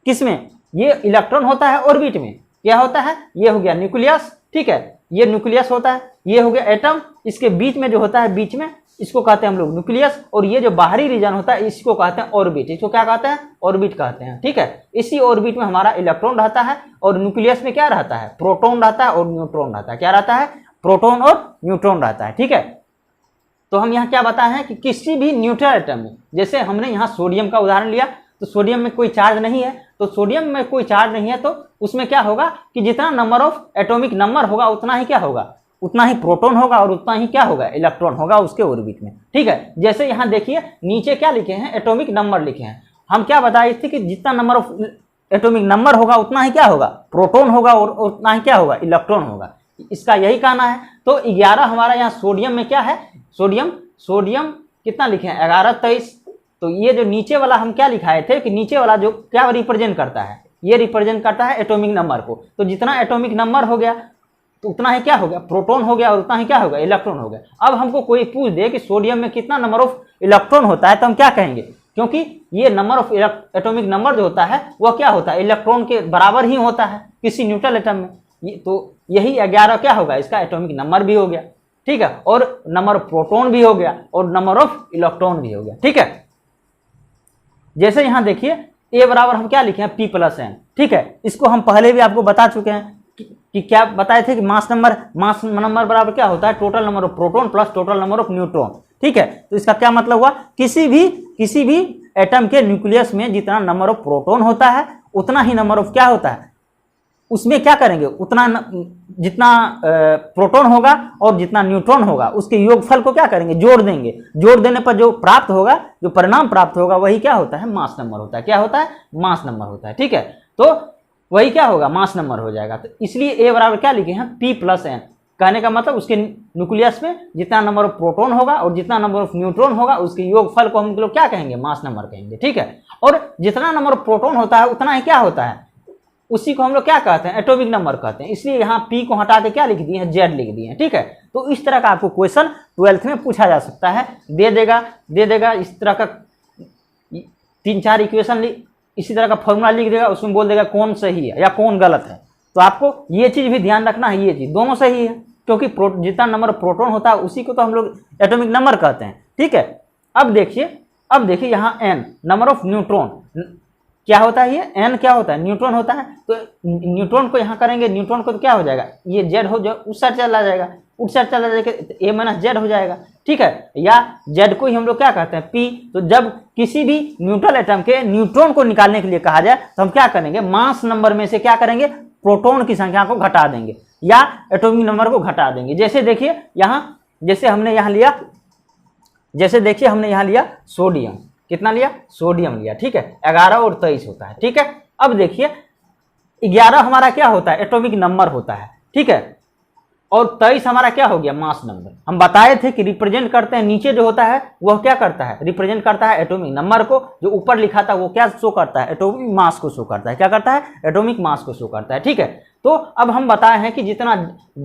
किसमें, ये इलेक्ट्रॉन होता है ऑर्बिट में। क्या होता है, ये हो गया न्यूक्लियस। ठीक है, ये न्यूक्लियस होता है, ये हो गया एटम, इसके बीच में जो होता है, बीच में, इसको कहते हैं हम लोग न्यूक्लियस। और ये जो बाहरी रीजन होता है इसको कहते हैं ऑर्बिट। इसको क्या कहते हैं, ऑर्बिट कहते हैं। ठीक है, इसी ऑर्बिट में हमारा इलेक्ट्रॉन रहता है और न्यूक्लियस में क्या रहता है, प्रोटॉन रहता है और न्यूट्रॉन रहता है। क्या रहता है, प्रोटॉन और न्यूट्रॉन रहता है। ठीक है, तो हम यहाँ क्या बताए हैं कि किसी भी न्यूट्रल एटम में, जैसे हमने यहाँ सोडियम का उदाहरण लिया, तो सोडियम में कोई चार्ज नहीं है, तो सोडियम में कोई चार्ज नहीं है तो उसमें क्या होगा कि जितना नंबर ऑफ एटॉमिक नंबर होगा उतना ही क्या होगा, उतना ही प्रोटॉन होगा और उतना ही क्या होगा, इलेक्ट्रॉन होगा उसके ऑर्बिट में। ठीक है, जैसे यहाँ देखिए नीचे क्या लिखे हैं, एटॉमिक नंबर लिखे हैं। हम क्या बताए थे कि जितना नंबर ऑफ एटॉमिक नंबर होगा उतना ही क्या होगा, प्रोटॉन होगा और उतना ही क्या होगा, इलेक्ट्रॉन होगा। इसका यही कहना है। तो 11 हमारा यहाँ सोडियम में क्या है, सोडियम कितना लिखे हैं, 11, 23। तो ये जो नीचे वाला हम क्या लिखाए थे कि नीचे वाला जो क्या रिप्रेजेंट करता है, ये रिप्रेजेंट करता है एटॉमिक नंबर को। तो जितना एटॉमिक नंबर हो गया तो उतना ही क्या हो गया, प्रोटॉन हो गया और उतना ही क्या होगा, इलेक्ट्रॉन हो गया। अब हमको कोई पूछ दे कि सोडियम में कितना नंबर ऑफ इलेक्ट्रॉन होता है, तो हम क्या कहेंगे, क्योंकि ये नंबर ऑफ एटॉमिक नंबर जो होता है वह क्या होता है, इलेक्ट्रॉन के बराबर ही होता है किसी न्यूट्रल एटम में। तो यही 11 क्या होगा, इसका एटॉमिक नंबर भी हो गया। ठीक है, और नंबर ऑफ प्रोटॉन भी हो गया और नंबर ऑफ इलेक्ट्रॉन भी हो गया। ठीक है, जैसे यहां देखिए ए बराबर हम क्या लिखे हैं, P+N। ठीक है, इसको हम पहले भी आपको बता चुके हैं कि क्या बताए थे कि मास नंबर बराबर क्या होता है, total number of proton plus total number of neutron. ठीक है, तो इसका क्या मतलब हुआ, किसी भी एटम के न्यूक्लियस में जितना नंबर ऑफ प्रोटॉन होता है उतना ही नंबर ऑफ क्या होता है, उसमें क्या करेंगे, उतना जितना प्रोटॉन होगा और जितना न्यूट्रॉन होगा उसके योगफल को क्या करेंगे, जोड़ देंगे। जोड़ देने पर जो प्राप्त होगा, जो परिणाम प्राप्त होगा वही क्या होता है, मास नंबर होता है। क्या होता है, मास नंबर होता है। ठीक है, तो वही क्या होगा, मास नंबर हो जाएगा। तो इसलिए ए बराबर क्या लिखे हैं, P+N। कहने का मतलब उसके न्यूक्लियस में जितना नंबर ऑफ प्रोटॉन होगा और जितना नंबर ऑफ न्यूट्रॉन होगा उसके योगफल को हम लोग क्या कहेंगे, मास नंबर कहेंगे। ठीक है, और जितना नंबर ऑफ प्रोटॉन होता है उतना ही क्या होता है, उसी को हम लोग क्या कहते हैं, एटॉमिक नंबर कहते हैं। इसलिए यहाँ P को हटा के क्या लिख दिए हैं, Z लिख दिए हैं। ठीक है, तो इस तरह का आपको क्वेश्चन 12th में पूछा जा सकता है, दे देगा इस तरह का 3-4 इक्वेशन, इसी तरह का फॉर्मूला लिख देगा, उसमें बोल देगा कौन सही है या कौन गलत है। तो आपको ये चीज भी ध्यान रखना है, ये चीज दोनों सही है, क्योंकि जितना नंबर प्रोटॉन होता है उसी को तो हम लोग एटॉमिक नंबर कहते हैं। ठीक है, अब देखिए यहाँ N नंबर ऑफ न्यूट्रॉन, क्या होता है, ये n क्या होता है, न्यूट्रॉन होता है। तो न्यूट्रॉन को यहाँ करेंगे, न्यूट्रॉन को तो क्या हो जाएगा, ये z हो जो उस साइड चला जाएगा, उस साइड चला जाएगा, a माइनस z हो जाएगा, ठीक है। या z को ही हम लोग क्या कहते हैं, p। तो जब किसी भी न्यूट्रल एटम के न्यूट्रॉन को निकालने के लिए कहा जाए तो हम क्या करेंगे, मास नंबर में से क्या करेंगे, प्रोटॉन की संख्या को घटा देंगे या एटॉमिक नंबर को घटा देंगे। जैसे देखिए यहाँ, जैसे हमने यहाँ लिया, जैसे देखिए हमने यहाँ लिया सोडियम, कितना लिया, सोडियम लिया, ठीक है, 11 और 23 होता है, ठीक है। अब देखिए 11 हमारा क्या होता है, एटॉमिक नंबर होता है, ठीक है, और 23 हमारा क्या हो गया, मास नंबर। हम बताए थे कि रिप्रेजेंट करते हैं, नीचे जो होता है वह क्या करता है, रिप्रेजेंट करता है एटॉमिक नंबर को, जो ऊपर लिखा था वो क्या शो करता है, एटॉमिक मास को शो करता है, क्या करता है, एटॉमिक मास को शो करता है, ठीक है। तो अब हम बताए हैं कि जितना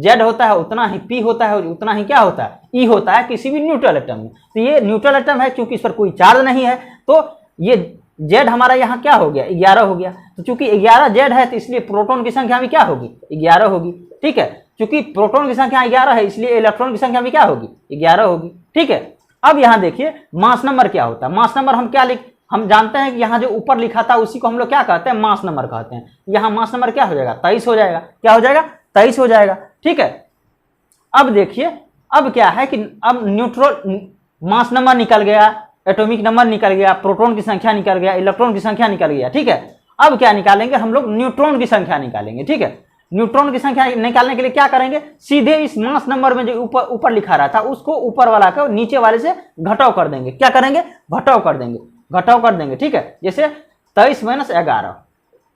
Z होता है उतना ही P होता है और उतना ही क्या होता है, E होता है किसी भी न्यूट्रल एटम में। तो ये न्यूट्रल एटम है, क्योंकि इस पर कोई चार्ज नहीं है, तो ये Z हमारा यहाँ क्या हो गया, 11 हो गया। तो चूंकि 11 Z है तो इसलिए प्रोटॉन की संख्या भी क्या होगी, 11 होगी, ठीक है। चूंकि प्रोटॉन की संख्या 11 है इसलिए इलेक्ट्रॉन की संख्या भी क्या होगी, 11 होगी, ठीक है। अब यहाँ देखिए मास नंबर क्या होता है, मास नंबर हम क्या हम जानते हैं कि यहाँ जो ऊपर लिखा था उसी को हम लोग क्या कहते हैं, मास नंबर कहते हैं। यहाँ मास नंबर क्या हो जाएगा, 23 हो जाएगा, क्या हो जाएगा, 23 हो जाएगा, ठीक है। अब देखिए अब क्या है कि अब न्यूट्रॉन मास नंबर निकल गया, एटॉमिक नंबर निकल गया, प्रोटॉन की संख्या निकल गया, इलेक्ट्रॉन की संख्या निकल गया, ठीक है। अब क्या निकालेंगे हम लोग, न्यूट्रॉन की संख्या निकालेंगे, ठीक है। न्यूट्रॉन की संख्या निकालने के लिए क्या करेंगे, सीधे इस मास नंबर में जो ऊपर लिखा रहा था उसको ऊपर वाला को नीचे वाले से घटाव कर देंगे, क्या करेंगे, घटाव कर देंगे, घटाव कर देंगे, ठीक है। जैसे 23 माइनस 11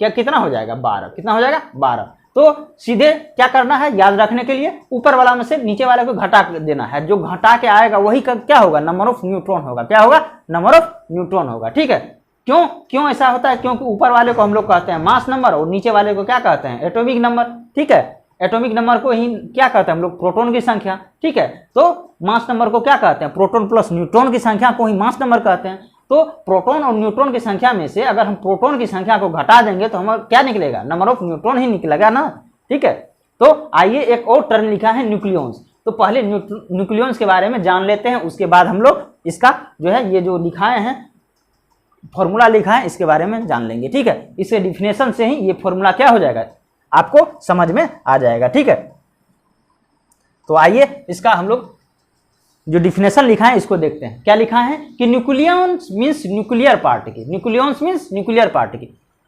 क्या कितना हो जाएगा, 12, कितना हो जाएगा, 12। तो सीधे क्या करना है, याद रखने के लिए ऊपर वाला में से नीचे वाले को घटा देना है, जो घटा के आएगा वही क्या होगा, नंबर ऑफ न्यूट्रॉन होगा, क्या होगा, नंबर ऑफ न्यूट्रॉन होगा, ठीक है। क्यों ऐसा होता है, क्योंकि ऊपर वाले को हम लोग कहते हैं मास नंबर और नीचे वाले को क्या कहते हैं, एटॉमिक नंबर, ठीक है। एटॉमिक नंबर को ही क्या कहते हैं हम लोग, प्रोटॉन की संख्या, ठीक है। तो मास नंबर को क्या कहते हैं, प्रोटॉन प्लस न्यूट्रॉन की संख्या को ही मास नंबर कहते हैं। तो प्रोटॉन और न्यूट्रॉन की संख्या में से अगर हम प्रोटॉन की संख्या को घटा देंगे तो हमारा क्या निकलेगा, नंबर ऑफ न्यूट्रॉन ही निकलेगा ना, ठीक है। तो आइए एक और टर्म लिखा है न्यूक्लियॉन्स। तो पहले न्यूक्लियॉन्स के बारे में जान लेते हैं, उसके बाद हम लोग इसका जो है ये जो लिखाए हैं फॉर्मूला लिखा है इसके बारे में जान लेंगे, ठीक है। इसके डिफिनेशन से ही ये फॉर्मूला क्या हो जाएगा, आपको समझ में आ जाएगा, ठीक है। तो आइए इसका हम लोग जो डिफिनेशन लिखा है इसको देखते हैं। क्या लिखा है कि nucleons means nuclear particle, nucleons means nuclear particle.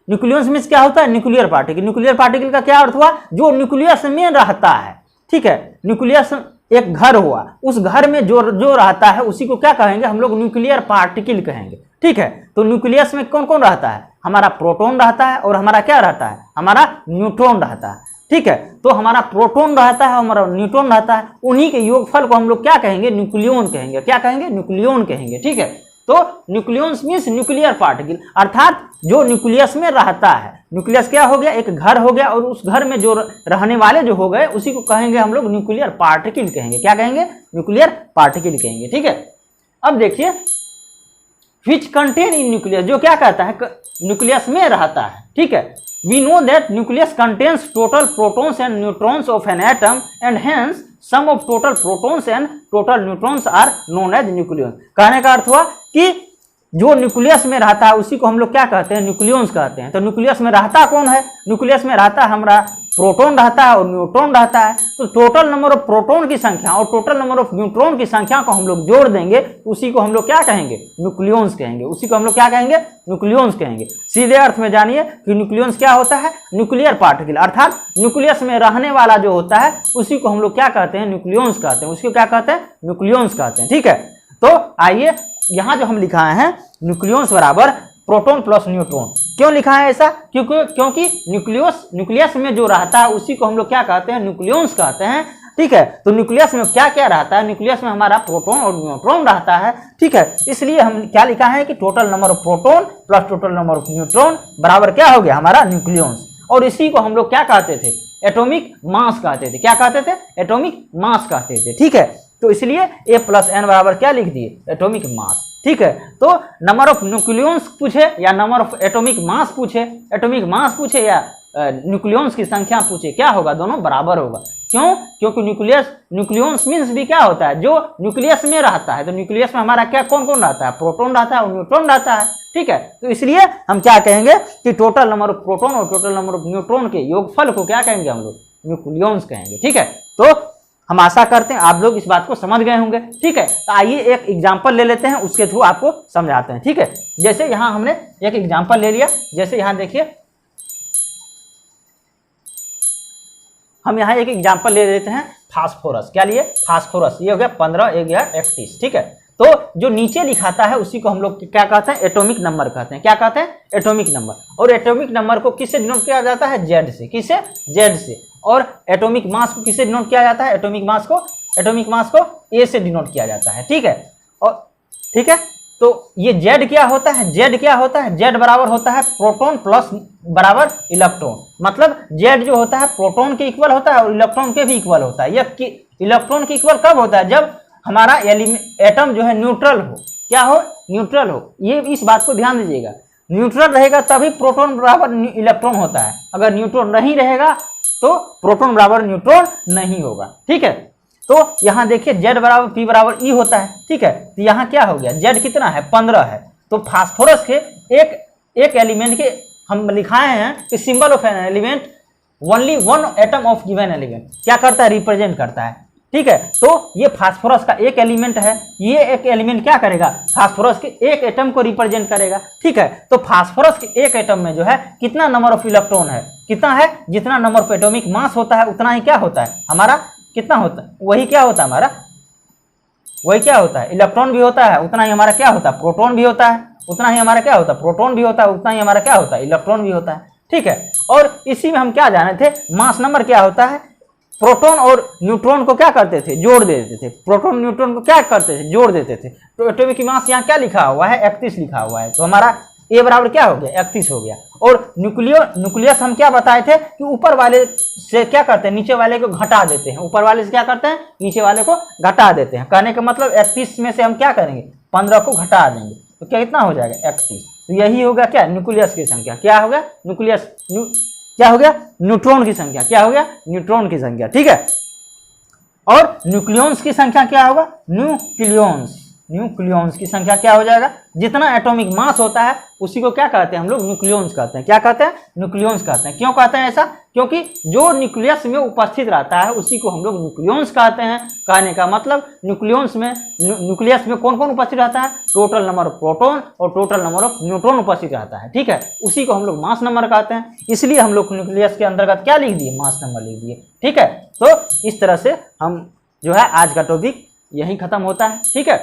Nucleons means क्या होता है, न्यूक्लियर पार्टिकल। न्यूक्लियर पार्टिकल का क्या अर्थ हुआ, जो न्यूक्लियस में रहता है, ठीक है। न्यूक्लियस एक घर हुआ, उस घर में जो रहता है उसी को क्या कहेंगे हम लोग, न्यूक्लियर पार्टिकल कहेंगे, ठीक है। तो न्यूक्लियस में कौन कौन रहता है, हमारा प्रोटॉन रहता है और हमारा क्या रहता है, हमारा न्यूट्रॉन रहता है, ठीक है। तो हमारा प्रोटॉन रहता है, हमारा न्यूट्रॉन रहता है, उन्हीं के योगफल को हम लोग क्या कहेंगे, न्यूक्लियॉन कहेंगे, क्या कहेंगे, न्यूक्लियॉन कहेंगे, ठीक है। तो न्यूक्लियॉन्स मींस न्यूक्लियर पार्टिकल, अर्थात जो न्यूक्लियस में रहता है। न्यूक्लियस क्या हो गया, एक घर हो गया और उस घर में जो रहने वाले जो हो गए उसी को कहेंगे हम लोग न्यूक्लियर पार्टिकल कहेंगे, क्या कहेंगे, न्यूक्लियर पार्टिकल कहेंगे, ठीक है। अब देखिए विच कंटेन इन न्यूक्लियस, जो क्या कहता है न्यूक्लियस में रहता है, ठीक है। We know that nucleus contains total protons and neutrons of an atom and hence sum of total protons and total neutrons are known as nucleon. कहने का अर्थ हुआ कि जो न्यूक्लियस में रहता है उसी को हम लोग क्या कहते हैं, न्यूक्लियॉन्स कहते हैं। तो न्यूक्लियस में रहता कौन है, न्यूक्लियस में रहता है हमारा प्रोटॉन रहता है और न्यूट्रॉन रहता है। तो टोटल नंबर ऑफ प्रोटॉन की संख्या और टोटल नंबर ऑफ न्यूट्रॉन की संख्या को हम लोग जोड़ देंगे, उसी को हम लोग क्या कहेंगे, न्यूक्लियॉन्स कहेंगे, उसी को हम लोग क्या कहेंगे, न्यूक्लियॉन्स कहेंगे। सीधे अर्थ में जानिए कि न्यूक्लियॉन्स क्या होता है, न्यूक्लियर पार्टिकल, अर्थात न्यूक्लियस में रहने वाला जो होता है उसी को हम लोग क्या कहते हैं, न्यूक्लियॉन्स कहते हैं, उसको क्या कहते हैं, न्यूक्लियॉन्स कहते हैं, ठीक है। तो आइए यहाँ जो हम लिखाए हैं न्यूक्लियॉन्स बराबर प्रोटॉन प्लस न्यूट्रॉन, क्यों लिखा है ऐसा, क्योंकि न्यूक्लियस में जो रहता है उसी को हम लोग क्या कहते हैं, न्यूक्लियॉन्स कहते हैं, ठीक है। तो न्यूक्लियस में क्या क्या रहता है, न्यूक्लियस में हमारा प्रोटॉन और न्यूट्रॉन रहता है, ठीक है। इसलिए हम क्या लिखा है कि total number of proton plus total number of neutron बराबर क्या हो गया, हमारा न्यूक्लियॉन्स। और इसी को हम लोग क्या कहते थे, एटॉमिक मास कहते थे, क्या कहते थे, एटॉमिक मास कहते थे, ठीक है। तो इसलिए ए प्लस एन बराबर क्या लिख दिए, एटॉमिक मास, ठीक है। तो नंबर ऑफ न्यूक्लियॉन्स पूछे या नंबर ऑफ एटॉमिक मास पूछे, एटॉमिक मास पूछे या न्यूक्लियॉन्स की संख्या पूछे, क्या होगा, दोनों बराबर होगा, क्यों? क्योंकि न्यूक्लियस मीन्स भी क्या होता है, जो न्यूक्लियस में रहता है। तो न्यूक्लियस में हमारा क्या कौन कौन रहता है? प्रोटॉन रहता है और न्यूट्रॉन रहता है, ठीक है। तो इसलिए हम क्या कहेंगे कि टोटल नंबर ऑफ प्रोटॉन और टोटल नंबर ऑफ न्यूट्रॉन के योगफल को क्या कहेंगे हम लोग? न्यूक्लियॉन्स कहेंगे, ठीक है। तो हम आशा करते हैं आप लोग इस बात को समझ गए होंगे, ठीक है। तो आइए एक एग्जांपल ले लेते हैं, उसके थ्रू आपको समझाते हैं, ठीक है। जैसे यहाँ हमने एक एग्जांपल ले लिया, जैसे यहाँ देखिए हम यहाँ एक एग्जांपल ले लेते हैं फास्फोरस। क्या लिए? फास्फोरस। ये हो गया 15, ये गया 31, ठीक है। तो जो नीचे लिखाता है उसी को हम लोग क्या कहते हैं? एटॉमिक नंबर कहते हैं। क्या कहते हैं? Atomic number. और एटॉमिक नंबर को किससे डिनोट किया जाता है? जेड से। किससे? जेड से। और एटॉमिक मास को किससे डिनोट किया जाता है? एटॉमिक मास को ए से डिनोट किया जाता है, ठीक है। और ठीक है, तो ये जेड क्या होता है? जेड क्या होता है? जेड बराबर होता है प्रोटॉन प्लस बराबर इलेक्ट्रॉन। मतलब जेड जो होता है प्रोटॉन के इक्वल होता है और इलेक्ट्रॉन के भी इक्वल होता है। यह इलेक्ट्रॉन के इक्वल कब होता है? जब हमारा एटम जो है न्यूट्रल हो। क्या हो? न्यूट्रल हो। ये इस बात को ध्यान दीजिएगा, न्यूट्रल रहेगा तभी प्रोटॉन बराबर इलेक्ट्रॉन होता है। अगर न्यूट्रॉन नहीं रहेगा तो प्रोटॉन बराबर न्यूट्रॉन नहीं होगा, ठीक है। तो यहाँ देखिए जेड बराबर पी बराबर ई होता है, ठीक है। तो यहाँ क्या हो गया? जेड कितना है? 15 है। तो फास्फोरस के एक एलिमेंट के हम लिखाए हैं कि symbol of an element only one atom of given element क्या करता है? रिप्रेजेंट करता है, ठीक है। तो ये फास्फोरस का एक एलिमेंट है, ये एक एलिमेंट क्या करेगा? फास्फोरस के एक एटम को रिप्रेजेंट करेगा, ठीक है। तो फास्फोरस के एक एटम में जो है कितना नंबर ऑफ इलेक्ट्रॉन है? कितना है? जितना नंबर ऑफ एटॉमिक मास होता है उतना ही क्या होता है हमारा? कितना होता है? वही क्या होता है हमारा? वही क्या होता है? इलेक्ट्रॉन भी होता है, उतना ही हमारा क्या होता है? प्रोटॉन भी होता है, उतना ही हमारा क्या होता है? प्रोटॉन भी होता है, उतना ही हमारा क्या होता है? इलेक्ट्रॉन भी होता है, ठीक है। और इसी में हम क्या जाने थे? मास नंबर क्या होता है? प्रोटॉन और न्यूट्रॉन को क्या करते थे? जोड़ देते थे। प्रोटॉन न्यूट्रॉन को क्या करते थे? जोड़ देते थे। तो एटॉमिक मास यहाँ क्या लिखा हुआ है? 31 लिखा हुआ है। तो हमारा ए बराबर क्या हो गया? 31 हो गया। और न्यूक्लियस हम क्या बताए थे कि ऊपर वाले से क्या करते हैं? नीचे वाले को घटा देते हैं। ऊपर वाले से क्या करते हैं? नीचे वाले को घटा देते हैं। कहने का मतलब 31 में से हम क्या करेंगे? 15 को घटा देंगे। तो क्या कितना हो जाएगा? 31। तो यही होगा क्या? न्यूक्लियस की संख्या। क्या हो गया? क्या हो गया? न्यूट्रॉन की संख्या। क्या हो गया? न्यूट्रॉन की संख्या, ठीक है। और न्यूक्लियॉन्स की संख्या क्या होगा? न्यूक्लियॉन्स की संख्या क्या हो जाएगा? जितना एटॉमिक मास होता है उसी को क्या कहते हैं हम लोग? न्यूक्लियॉन्स कहते हैं। क्या कहते हैं? न्यूक्लियॉन्स कहते हैं। क्यों कहते हैं ऐसा? क्योंकि जो न्यूक्लियस में उपस्थित रहता है उसी को हम लोग न्यूक्लियॉन्स कहते हैं। कहने का मतलब न्यूक्लियस में कौन कौन उपस्थित रहता है? टोटल नंबर ऑफ प्रोटॉन और टोटल नंबर ऑफ न्यूट्रॉन उपस्थित रहता है, ठीक है। उसी को हम लोग मास नंबर कहते हैं। इसलिए हम लोग न्यूक्लियस के अंतर्गत क्या लिख दिए? मास नंबर लिख दिए, ठीक है। तो इस तरह से हम जो है आज का टॉपिक यहीं खत्म होता है, ठीक है।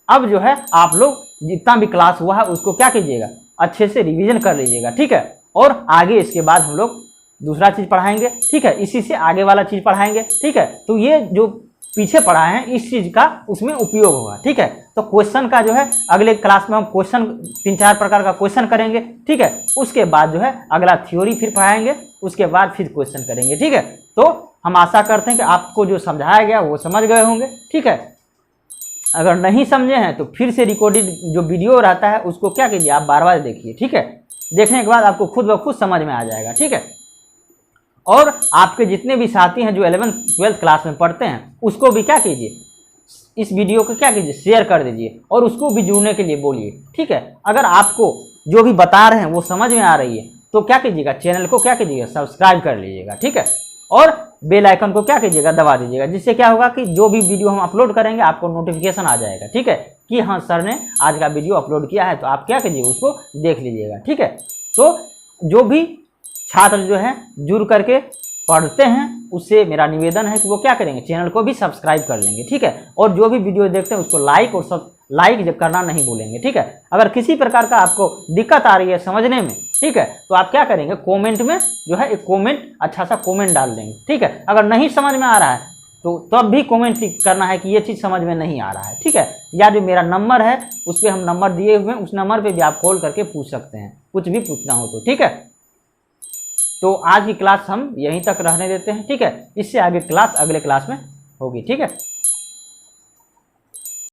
अब जो है आप लोग जितना भी क्लास हुआ है उसको क्या कीजिएगा? अच्छे से रिवीजन कर लीजिएगा, ठीक है। और आगे इसके बाद हम लोग दूसरा चीज पढ़ाएंगे, ठीक है। इसी से आगे वाला चीज पढ़ाएंगे, ठीक है। तो ये जो पीछे पढ़ा है इस चीज का उसमें उपयोग होगा, ठीक है। तो क्वेश्चन का जो है अगले क्लास में हम क्वेश्चन 3-4 प्रकार का क्वेश्चन करेंगे, ठीक है। उसके बाद जो है अगला थ्योरी फिर पढ़ाएंगे, उसके बाद फिर क्वेश्चन करेंगे, ठीक है। तो हम आशा करते हैं कि आपको जो समझाया गया वो समझ गए होंगे, ठीक है। अगर नहीं समझे हैं तो फिर से रिकॉर्डेड जो वीडियो रहता है उसको क्या कीजिए? आप बार-बार देखिए, ठीक है। देखने के बाद आपको खुद ब खुद समझ में आ जाएगा, ठीक है। और आपके जितने भी साथी हैं जो 11th-12th क्लास में पढ़ते हैं उसको भी क्या कीजिए? इस वीडियो को क्या कीजिए? शेयर कर दीजिए और उसको भी जुड़ने के लिए बोलिए, ठीक है। अगर आपको जो भी बता रहे हैं वो समझ में आ रही है तो क्या कीजिएगा? चैनल को क्या कीजिएगा? सब्सक्राइब कर लीजिएगा, ठीक है। और बेल आइकन को क्या कीजिएगा? दबा दीजिएगा, जिससे क्या होगा कि जो भी वीडियो हम अपलोड करेंगे आपको नोटिफिकेशन आ जाएगा, ठीक है, कि हाँ सर ने आज का वीडियो अपलोड किया है। तो आप क्या कीजिए? उसको देख लीजिएगा, ठीक है। तो जो भी छात्र जो है जुड़ करके पढ़ते हैं उससे मेरा निवेदन है कि वो क्या करेंगे? चैनल को भी सब्सक्राइब कर लेंगे, ठीक है। और जो भी वीडियो देखते हैं उसको लाइक और लाइक करना नहीं भूलेंगे, ठीक है। अगर किसी प्रकार का आपको दिक्कत आ रही है समझने में, ठीक है, तो आप क्या करेंगे? कमेंट में जो है एक कमेंट, अच्छा सा कमेंट डाल देंगे, ठीक है। अगर नहीं समझ में आ रहा है तो तब भी कमेंट करना है कि ये चीज़ समझ में नहीं आ रहा है, ठीक है। या जो मेरा नंबर है उस पर हम नंबर दिए हुए हैं, उस नंबर पे भी आप कॉल करके पूछ सकते हैं, कुछ भी पूछना हो तो, ठीक है। तो आज की क्लास हम यहीं तक रहने देते हैं, ठीक है। इससे आगे क्लास अगले क्लास में होगी, ठीक है।